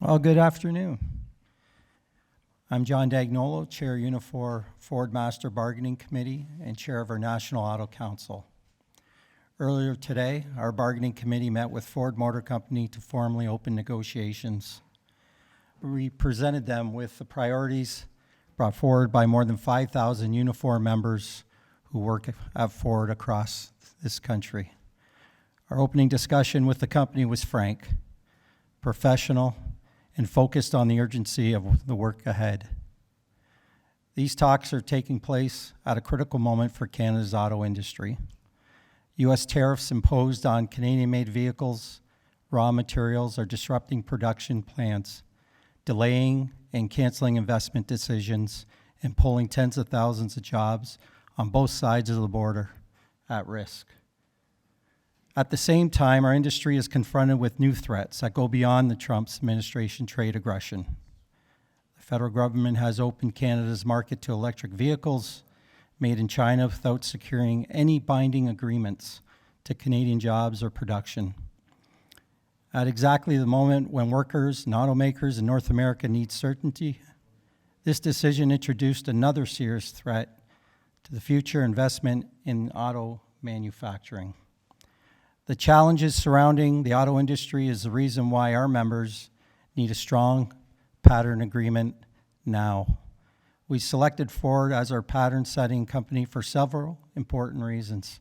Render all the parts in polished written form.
Well, good afternoon. I'm John Dagnolo, Chair Unifor Ford Master Bargaining Committee and Chair of our National Auto Council. Earlier today, our bargaining committee met with Ford Motor Company to formally open negotiations. We presented them with the priorities brought forward by more than 5,000 Unifor members who work at Ford across this country. Our opening discussion with the company was frank, professional, and focused on the urgency of the work ahead. These talks are taking place at a critical moment for Canada's auto industry. U.S. tariffs imposed on Canadian-made vehicles, raw materials are disrupting production plants, delaying and canceling investment decisions, and pulling tens of thousands of jobs on both sides of the border at risk. At the same time, our industry is confronted with new threats that go beyond the Trump administration trade aggression. The federal government has opened Canada's market to electric vehicles made in China without securing any binding agreements to Canadian jobs or production. At exactly the moment when workers and automakers in North America need certainty, this decision introduced another serious threat to the future investment in auto manufacturing. The challenges surrounding the auto industry is the reason why our members need a strong pattern agreement now. We selected Ford as our pattern-setting company for several important reasons.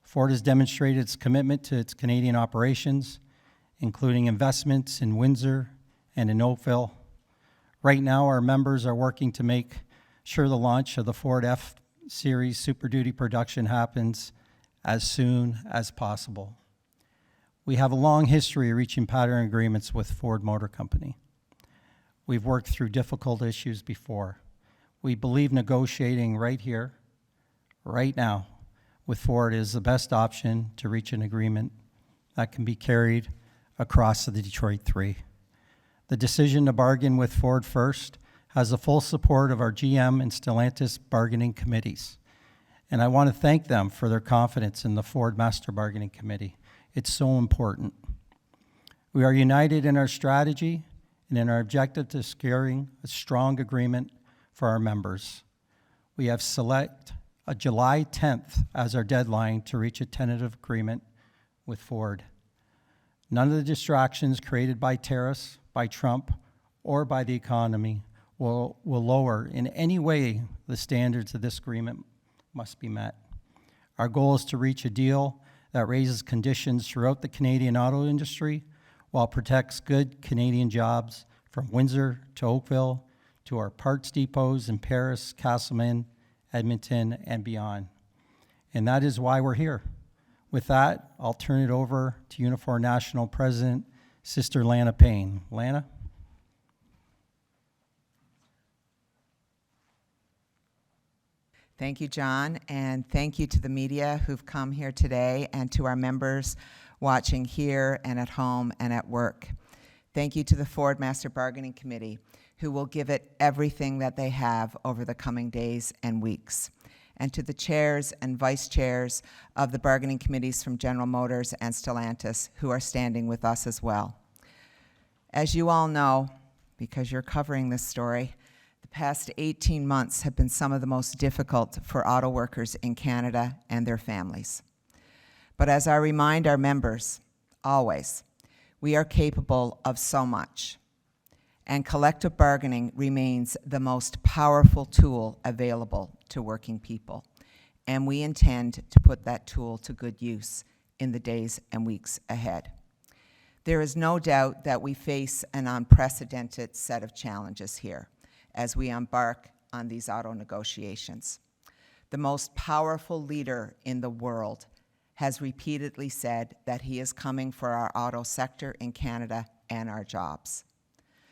Ford has demonstrated its commitment to its Canadian operations, including investments in Windsor and in Oakville. Right now, our members are working to make sure the launch of the Ford F-Series Super Duty production happens as soon as possible. We have a long history of reaching pattern agreements with Ford Motor Company. We've worked through difficult issues before. We believe negotiating right here, right now, with Ford is the best option to reach an agreement that can be carried across the Detroit Three. The decision to bargain with Ford first has the full support of our GM and Stellantis bargaining committees. And I want to thank them for their confidence in the Ford Master Bargaining Committee. It's so important. We are united in our strategy and in our objective to securing a strong agreement for our members. We have select a July 10th as our deadline to reach a tentative agreement with Ford. None of the distractions created by tariffs, by Trump, or by the economy will lower in any way the standards of this agreement must be met. Our goal is to reach a deal that raises conditions throughout the Canadian auto industry while protects good Canadian jobs from Windsor to Oakville to our parts depots in Paris, Castleman, Edmonton, and beyond. And that is why we're here. With that, I'll turn it over to Unifor National President, Sister Lana Payne. Lana? Thank you, John, and thank you to the media who've come here today and to our members watching here and at home and at work. Thank you to the Ford Master Bargaining Committee, who will give it everything that they have over the coming days and weeks. And to the chairs and vice chairs of the bargaining committees from General Motors and Stellantis, who are standing with us as well. As you all know, because you're covering this story, the past 18 months have been some of the most difficult for auto workers in Canada and their families. But as I remind our members, always, we are capable of so much. And collective bargaining remains the most powerful tool available to working people. And we intend to put that tool to good use in the days and weeks ahead. There is no doubt that we face an unprecedented set of challenges here as we embark on these auto negotiations. The most powerful leader in the world has repeatedly said that he is coming for our auto sector in Canada and our jobs.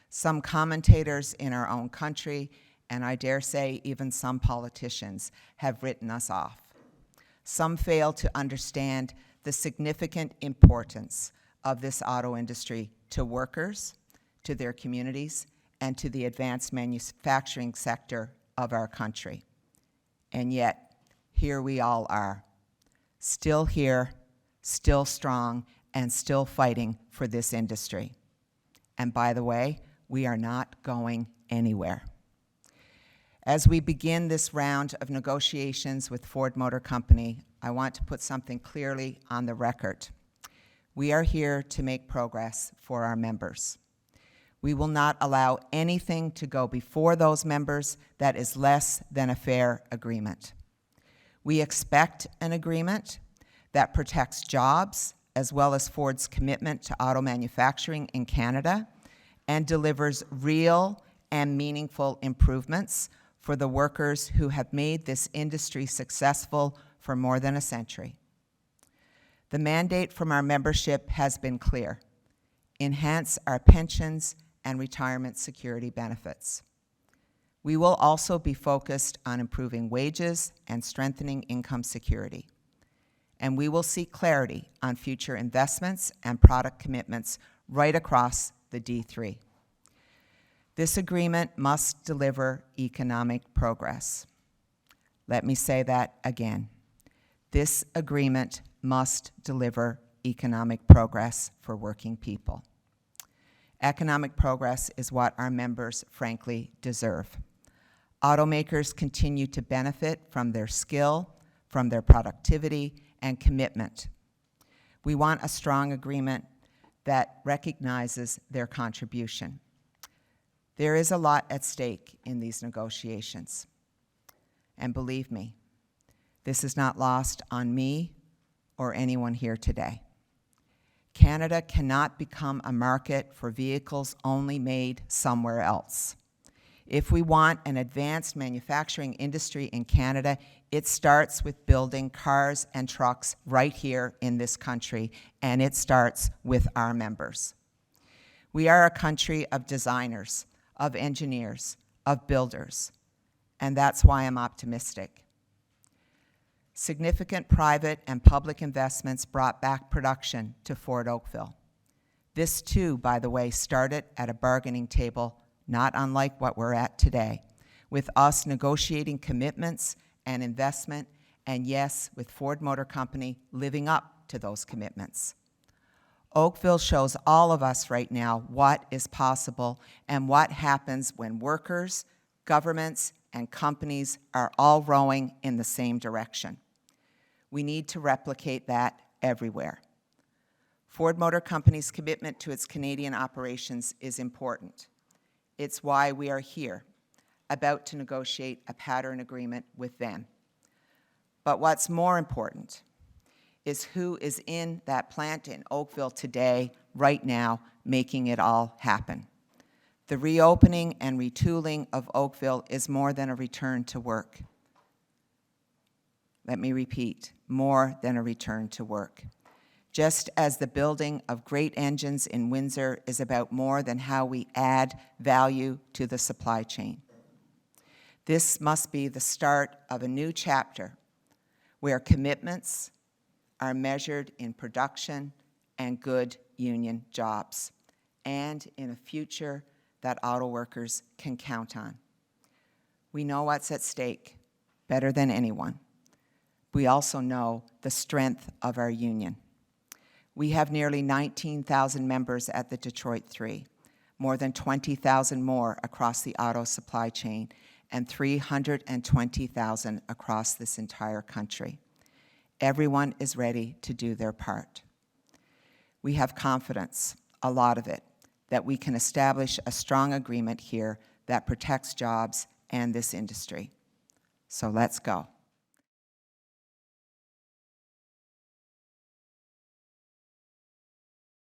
Some commentators in our own country, and I dare say even some politicians, have written us off. Some fail to understand the significant importance of this auto industry to workers, to their communities, and to the advanced manufacturing sector of our country. And yet, here we all are, still here, still strong, and still fighting for this industry. And by the way, we are not going anywhere. As we begin this round of negotiations with Ford Motor Company, I want to put something clearly on the record. We are here to make progress for our members. We will not allow anything to go before those members that is less than a fair agreement. We expect an agreement that protects jobs, as well as Ford's commitment to auto manufacturing in Canada, and delivers real and meaningful improvements for the workers who have made this industry successful for more than a century. The mandate from our membership has been clear: enhance our pensions and retirement security benefits. We will also be focused on improving wages and strengthening income security. And we will seek clarity on future investments and product commitments right across the D3. This agreement must deliver economic progress. Let me say that again. This agreement must deliver economic progress for working people. Economic progress is what our members frankly deserve. Automakers continue to benefit from their skill, from their productivity, and commitment. We want a strong agreement that recognizes their contribution. There is a lot at stake in these negotiations. And believe me, this is not lost on me or anyone here today. Canada cannot become a market for vehicles only made somewhere else. If we want an advanced manufacturing industry in Canada, it starts with building cars and trucks right here in this country, and it starts with our members. We are a country of designers, of engineers, of builders, and that's why I'm optimistic. Significant private and public investments brought back production to Ford Oakville. This too, by the way, started at a bargaining table not unlike what we're at today, with us negotiating commitments and investment, and yes, with Ford Motor Company living up to those commitments. Oakville shows all of us right now what is possible and what happens when workers, governments, and companies are all rowing in the same direction. We need to replicate that everywhere. Ford Motor Company's commitment to its Canadian operations is important. It's why we are here, about to negotiate a pattern agreement with them. But what's more important is who is in that plant in Oakville today, right now, making it all happen. The reopening and retooling of Oakville is more than a return to work. Let me repeat, more than a return to work. Just as the building of great engines in Windsor is about more than how we add value to the supply chain. This must be the start of a new chapter where commitments are measured in production and good union jobs, and in a future that auto workers can count on. We know what's at stake better than anyone. We also know the strength of our union. We have nearly 19,000 members at the Detroit 3, more than 20,000 more across the auto supply chain, and 320,000 across this entire country. Everyone is ready to do their part. We have confidence, a lot of it, that we can establish a strong agreement here that protects jobs and this industry. So let's go.